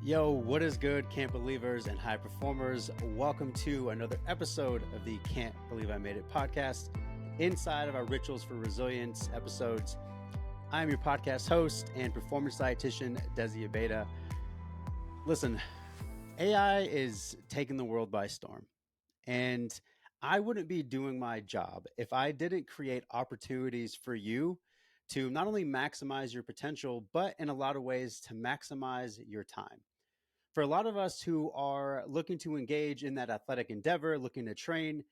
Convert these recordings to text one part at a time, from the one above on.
Yo, what is good, camp believers and high performers? Welcome to another episode of the Can't Believe I Made It podcast, inside of our Rituals for Resilience episodes. I'm your podcast host and performance dietitian, Desi Abeda. Listen, AI is taking the world by storm, and I wouldn't be doing my job if I didn't create opportunities for you to not only maximize your potential, but in a lot of ways to maximize your time. For a lot of us who are looking to engage in that athletic endeavor, looking to train,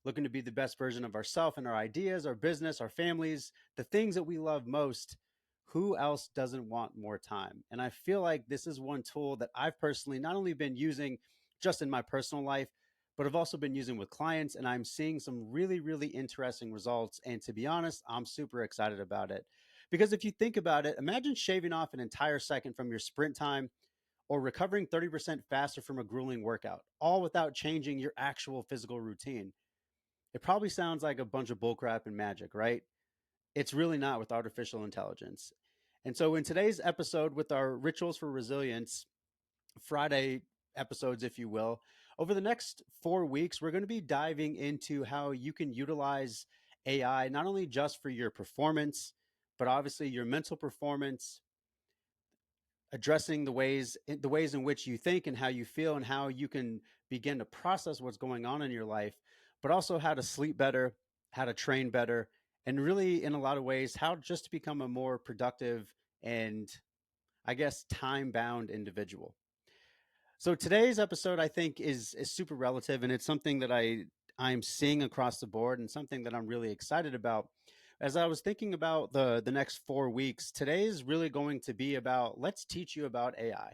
looking to be the best version of ourselves and our ideas, our business, our families, the things that we love most, who else doesn't want more time? And I feel like this is one tool that I've personally not only been using just in my personal life, but I've also been using with clients, and I'm seeing some really, really interesting results. And to be honest, I'm super excited about it. Because if you think about it, imagine shaving off an entire second from your sprint time or recovering 30% faster from a grueling workout, all without changing your actual physical routine. It probably sounds like a bunch of bullcrap and magic, right? It's really not with artificial intelligence. And so, in today's episode, with our Rituals for Resilience Friday episodes, if you will, over the next 4 weeks, we're going to be diving into how you can utilize AI not only just for your performance, but obviously your mental performance, addressing the ways in which you think and how you feel and how you can begin to process what's going on in your life, but also how to sleep better, how to train better, and really in a lot of ways how just to become a more productive and, I guess, time bound individual. So today's episode, I think, is super relative, and it's something that I'm seeing across the board, and something that I'm really excited about. As I was thinking about the next 4 weeks, today is really going to be about, let's teach you about AI.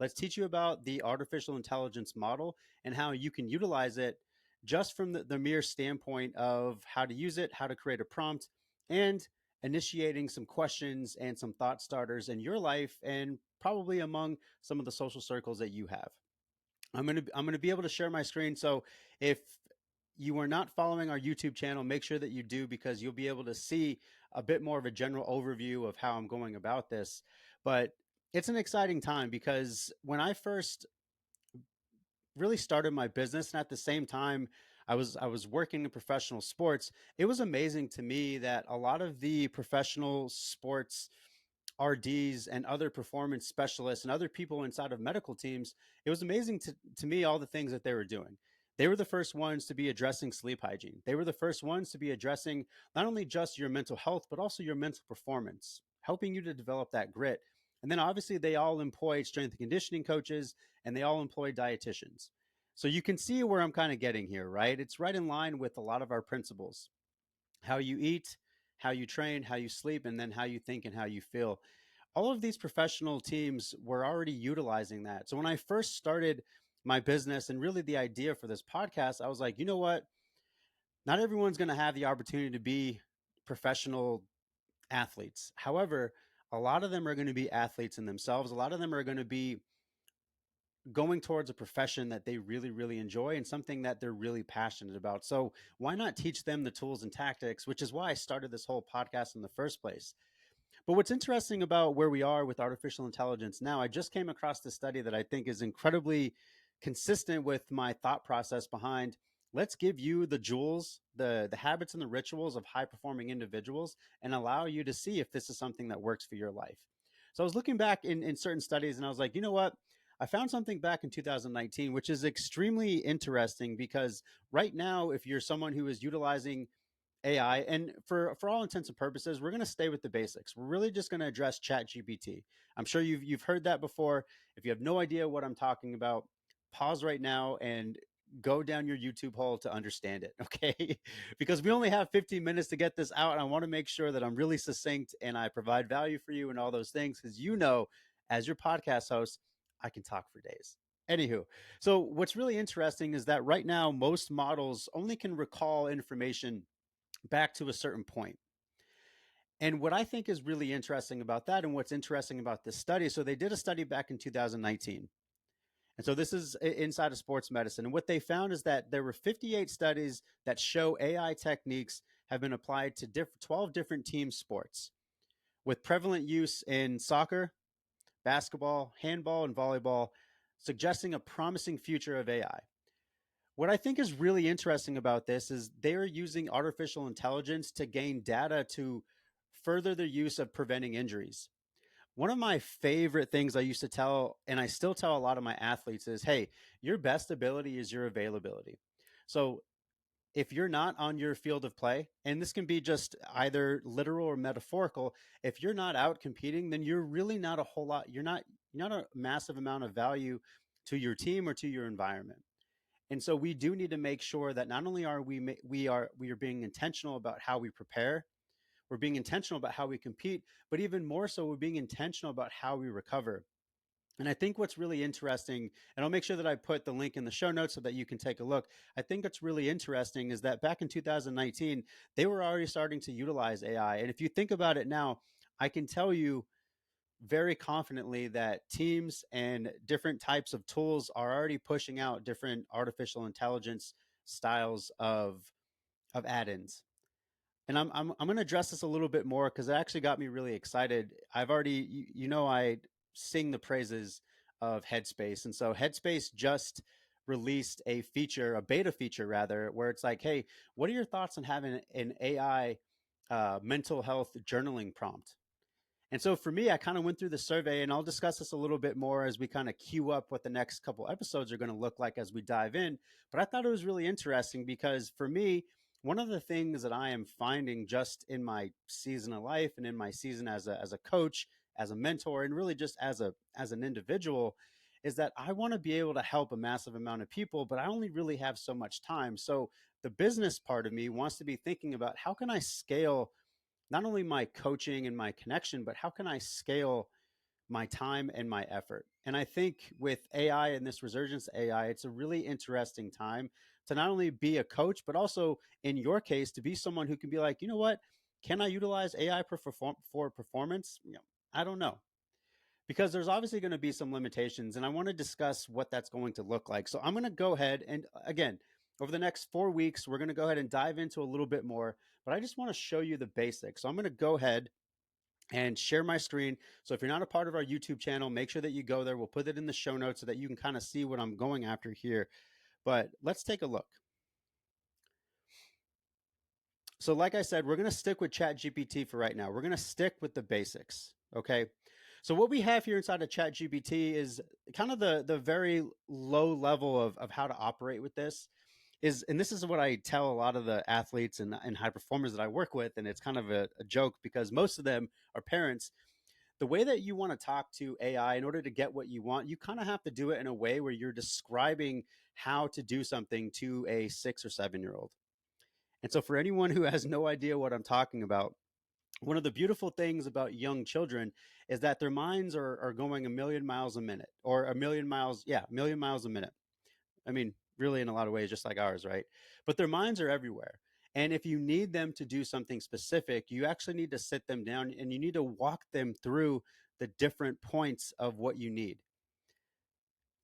Let's teach you about the artificial intelligence model and how you can utilize it just from the mere standpoint of how to use it, how to create a prompt, and initiating some questions and some thought starters in your life and probably among some of the social circles that you have. I'm gonna be able to share my screen. So if you are not following our YouTube channel, make sure that you do, because you'll be able to see a bit more of a general overview of how I'm going about this. But it's an exciting time because when I first really started my business, and at the same time I was working in professional sports, it was amazing to me that a lot of the professional sports RDs and other performance specialists and other people inside of medical teams, it was amazing to me all the things that they were doing. They were the first ones to be addressing sleep hygiene. They were the first ones to be addressing not only just your mental health, but also your mental performance, helping you to develop that grit. And then obviously they all employ strength and conditioning coaches, and they all employ dietitians. So you can see where I'm kind of getting here, right? It's right in line with a lot of our principles: how you eat, how you train, how you sleep, and then how you think and how you feel. All of these professional teams were already utilizing that. So when I first started my business and really the idea for this podcast, I was like, you know what? Not everyone's going to have the opportunity to be professional athletes. However, a lot of them are going to be athletes in themselves. A lot of them are going to be going towards a profession that they really, really enjoy and something that they're really passionate about. So why not teach them the tools and tactics, which is why I started this whole podcast in the first place. But what's interesting about where we are with artificial intelligence now, I just came across this study that I think is incredibly consistent with my thought process behind, let's give you the jewels, the habits and the rituals of high performing individuals, and allow you to see if this is something that works for your life. So I was looking back in certain studies, and I was like, you know what? I found something back in 2019, which is extremely interesting, because right now, if you're someone who is utilizing AI, and for all intents and purposes, we're going to stay with the basics. We're really just going to address ChatGPT. I'm sure you've heard that before. If you have no idea what I'm talking about, pause right now and go down your YouTube hole to understand it, okay? Because we only have 15 minutes to get this out, and I want to make sure that I'm really succinct and I provide value for you and all those things, because as your podcast host, I can talk for days. Anywho, so what's really interesting is that right now most models only can recall information back to a certain point. And what I think is really interesting about that, and what's interesting about this study, so they did a study back in 2019. And so this is inside of sports medicine. And what they found is that there were 58 studies that show AI techniques have been applied to 12 different team sports, with prevalent use in soccer, basketball, handball, and volleyball, suggesting a promising future of AI. What I think is really interesting about this is they're using artificial intelligence to gain data to further their use of preventing injuries. One of my favorite things I used to tell, and I still tell a lot of my athletes, is hey, your best ability is your availability. So if you're not on your field of play, and this can be just either literal or metaphorical, if you're not out competing, then you're really not a whole lot, you're not a massive amount of value to your team or to your environment. And so we do need to make sure that not only are we are being intentional about how we prepare, we're being intentional about how we compete, but even more so, we're being intentional about how we recover. And I think what's really interesting, and I'll make sure that I put the link in the show notes so that you can take a look. I think what's really interesting is that back in 2019, they were already starting to utilize AI. And if you think about it now, I can tell you very confidently that teams and different types of tools are already pushing out different artificial intelligence styles of add-ins. And I'm going to address this a little bit more because it actually got me really excited. I've already, I sing the praises of Headspace. And so Headspace just released a feature, a beta feature rather, where it's like, hey, what are your thoughts on having an AI mental health journaling prompt? And so for me, I kind of went through the survey, and I'll discuss this a little bit more as we kind of queue up what the next couple episodes are going to look like as we dive in. But I thought it was really interesting because for me, one of the things that I am finding just in my season of life and in my season as a coach, as a mentor, and really just as an individual is that I want to be able to help a massive amount of people, but I only really have so much time. So the business part of me wants to be thinking about how can I scale not only my coaching and my connection, but how can I scale my time and my effort? And I think with AI and this resurgence of AI, it's a really interesting time to not only be a coach, but also in your case, to be someone who can be like, you know what? Can I utilize AI for performance? I don't know because there's obviously going to be some limitations and I want to discuss what that's going to look like. So I'm going to go ahead and again, over the next 4 weeks, we're going to go ahead and dive into a little bit more, but I just want to show you the basics. So I'm going to go ahead and share my screen. So if you're not a part of our YouTube channel, make sure that you go there. We'll put it in the show notes so that you can kind of see what I'm going after here. But let's take a look. So like I said, we're going to stick with ChatGPT for right now. We're going to stick with the basics. Okay. So what we have here inside of ChatGPT is kind of the very low level of how to operate with this is, and this is what I tell a lot of the athletes and high performers that I work with. And it's kind of a joke because most of them are parents. The way that you want to talk to AI in order to get what you want, you kind of have to do it in a way where you're describing how to do something to a 6 or 7 year old. And so, for anyone who has no idea what I'm talking about, one of the beautiful things about young children is that their minds are going a million miles a minute or a million miles, yeah, a million miles a minute. I mean, really, in a lot of ways, just like ours, right? But their minds are everywhere. And if you need them to do something specific, you actually need to sit them down and you need to walk them through the different points of what you need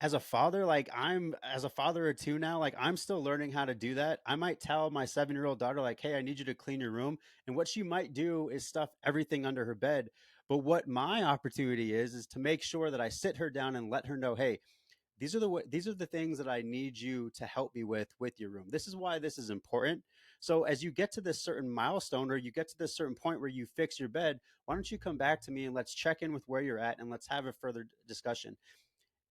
as a father, like I'm as a father of two now, like I'm still learning how to do that. I might tell my 7 year old daughter, like, hey, I need you to clean your room. And what she might do is stuff everything under her bed. But what my opportunity is to make sure that I sit her down and let her know, hey, these are the things that I need you to help me with your room. This is why this is important. So as you get to this certain milestone or you get to this certain point where you fix your bed, why don't you come back to me and let's check in with where you're at and let's have a further discussion.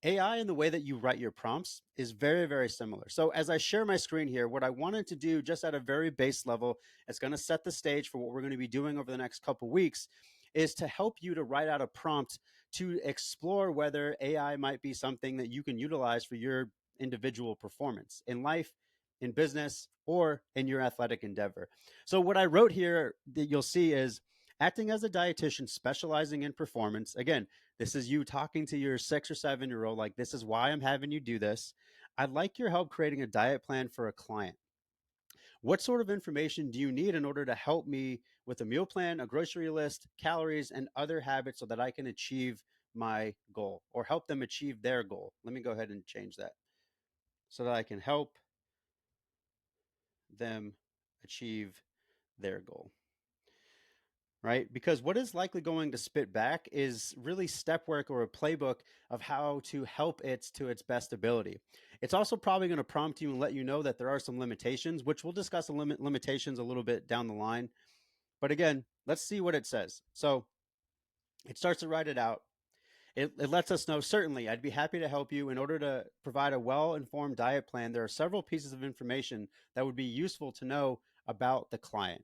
AI and the way that you write your prompts is very, very similar. So as I share my screen here, what I wanted to do just at a very base level, it's going to set the stage for what we're going to be doing over the next couple weeks, is to help you to write out a prompt to explore whether AI might be something that you can utilize for your individual performance in life, in business, or in your athletic endeavor. So what I wrote here that you'll see is acting as a dietitian specializing in performance. Again, this is you talking to your 6 or 7 year old, like, this is why I'm having you do this. I'd like your help creating a diet plan for a client. What sort of information do you need in order to help me with a meal plan, a grocery list, calories, and other habits so that I can achieve my goal or help them achieve their goal? Let me go ahead and change that so that I can help them achieve their goal. right? Because what is likely going to spit back is really step work or a playbook of how to help it to its best ability. It's also probably going to prompt you and let you know that there are some limitations, which we'll discuss the limitations a little bit down the line. But again, let's see what it says. So it starts to write it out. It lets us know, certainly, I'd be happy to help you. In order to provide a well informed diet plan, there are several pieces of information that would be useful to know about the client.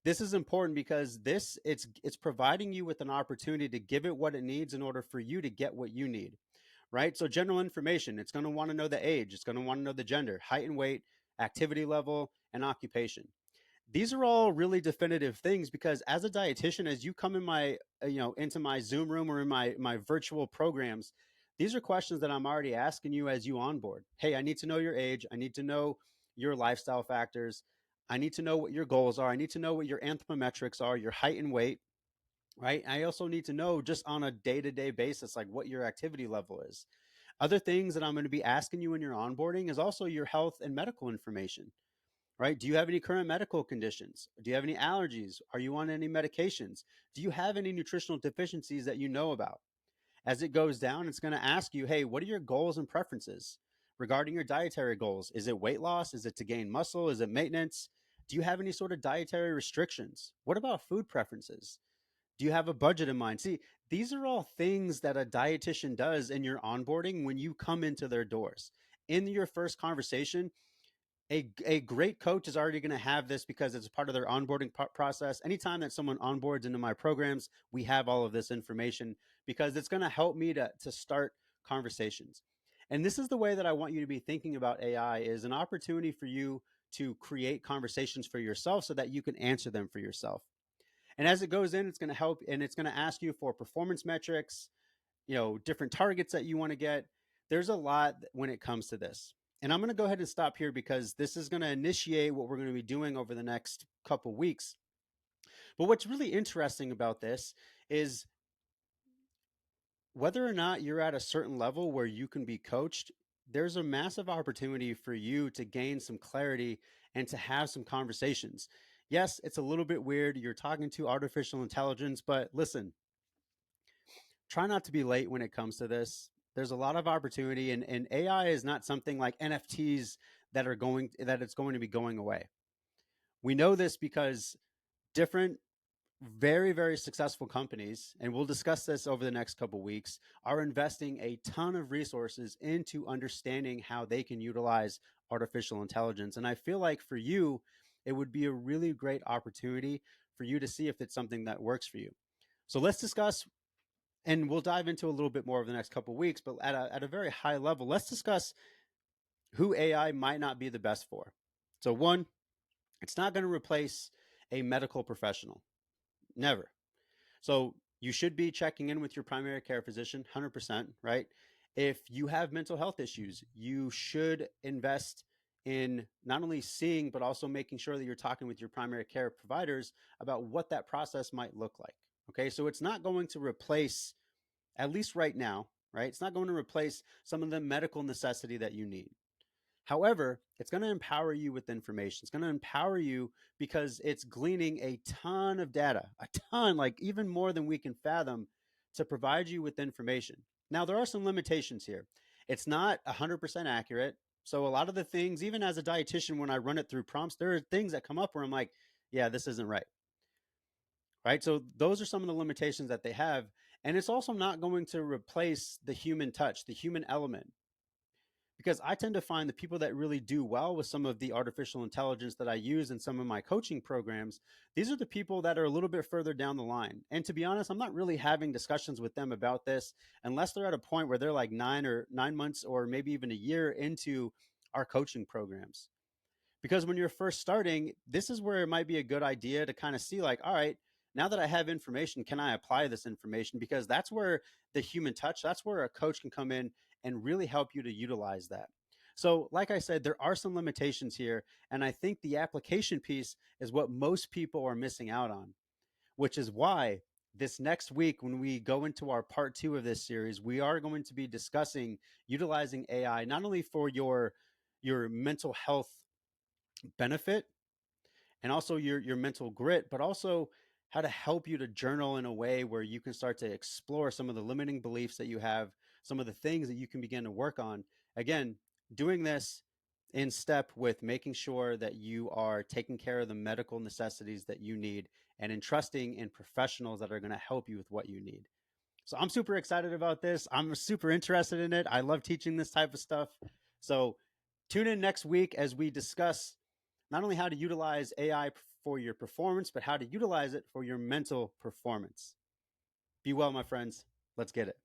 This is important because it's providing you with an opportunity to give it what it needs in order for you to get what you need, right? So general information, it's going to want to know the age, it's going to want to know the gender, height and weight, activity level, and occupation. These are all really definitive things because as a dietitian, as you come in my into my Zoom room or in my virtual programs, these are questions that I'm already asking you as you onboard. Hey, I need to know your age, I need to know your lifestyle factors, I need to know what your goals are, I need to know what your anthropometrics are, your height and weight, right? I also need to know just on a day-to-day basis like what your activity level is. Other things that I'm going to be asking you in your onboarding is also your health and medical information, right? Do you have any current medical conditions? Do you have any allergies? Are you on any medications? Do you have any nutritional deficiencies that you know about? As it goes down, it's going to ask you, hey, what are your goals and preferences regarding your dietary goals? Is it weight loss? Is it to gain muscle? Is it maintenance? Do you have any sort of dietary restrictions? What about food preferences? Do you have a budget in mind? See, these are all things that a dietitian does in your onboarding when you come into their doors. In your first conversation, a great coach is already going to have this because it's part of their onboarding process. Anytime that someone onboards into my programs, we have all of this information because it's going to help me to start conversations. And this is the way that I want you to be thinking about AI is an opportunity for you to create conversations for yourself so that you can answer them for yourself. And as it goes in, it's going to help and it's going to ask you for performance metrics, different targets that you want to get. There's a lot when it comes to this. And I'm going to go ahead and stop here because this is going to initiate what we're going to be doing over the next couple weeks. But what's really interesting about this is whether or not you're at a certain level where you can be coached, there's a massive opportunity for you to gain some clarity and to have some conversations. Yes, it's a little bit weird. You're talking to artificial intelligence, but listen, try not to be late when it comes to this. There's a lot of opportunity, and AI is not something like NFTs that it's going to be going away. We know this because different very very successful companies, and we'll discuss this over the next couple of weeks, are investing a ton of resources into understanding how they can utilize artificial intelligence. And I feel like for you, it would be a really great opportunity for you to see if it's something that works for you. So let's discuss, and we'll dive into a little bit more over the next couple of weeks, but at a very high level, let's discuss who AI might not be the best for. So, one, it's not going to replace a medical professional. Never. So, you should be checking in with your primary care physician, 100%, right? If you have mental health issues, you should invest in not only seeing, but also making sure that you're talking with your primary care providers about what that process might look like. Okay, so it's not going to replace, at least right now, right? It's not going to replace some of the medical necessity that you need. However, it's going to empower you with information. It's going to empower you because it's gleaning a ton of data, a ton, like even more than we can fathom, to provide you with information. Now, there are some limitations here. It's not 100% accurate. So, a lot of the things, even as a dietitian, when I run it through prompts, there are things that come up where I'm like, yeah, this isn't right. Right. So, those are some of the limitations that they have. And it's also not going to replace the human touch, the human element, because I tend to find the people that really do well with some of the artificial intelligence that I use in some of my coaching programs, these are the people that are a little bit further down the line. And to be honest, I'm not really having discussions with them about this unless they're at a point where they're like 9 months or maybe even a year into our coaching programs. Because when you're first starting, this is where it might be a good idea to kind of see like, all right, now that I have information, can I apply this information? Because that's where the human touch, that's where a coach can come in and really help you to utilize that. So, like I said, there are some limitations here. And I think the application piece is what most people are missing out on, which is why this next week, when we go into our part two of this series, we are going to be discussing utilizing AI not only for your mental health benefit and also your mental grit, but also how to help you to journal in a way where you can start to explore some of the limiting beliefs that you have, some of the things that you can begin to work on. Again, doing this in step with making sure that you are taking care of the medical necessities that you need and entrusting in professionals that are going to help you with what you need. So I'm super excited about this. I'm super interested in it. I love teaching this type of stuff. So tune in next week as we discuss not only how to utilize AI for your performance, but how to utilize it for your mental performance. Be well, my friends. Let's get it.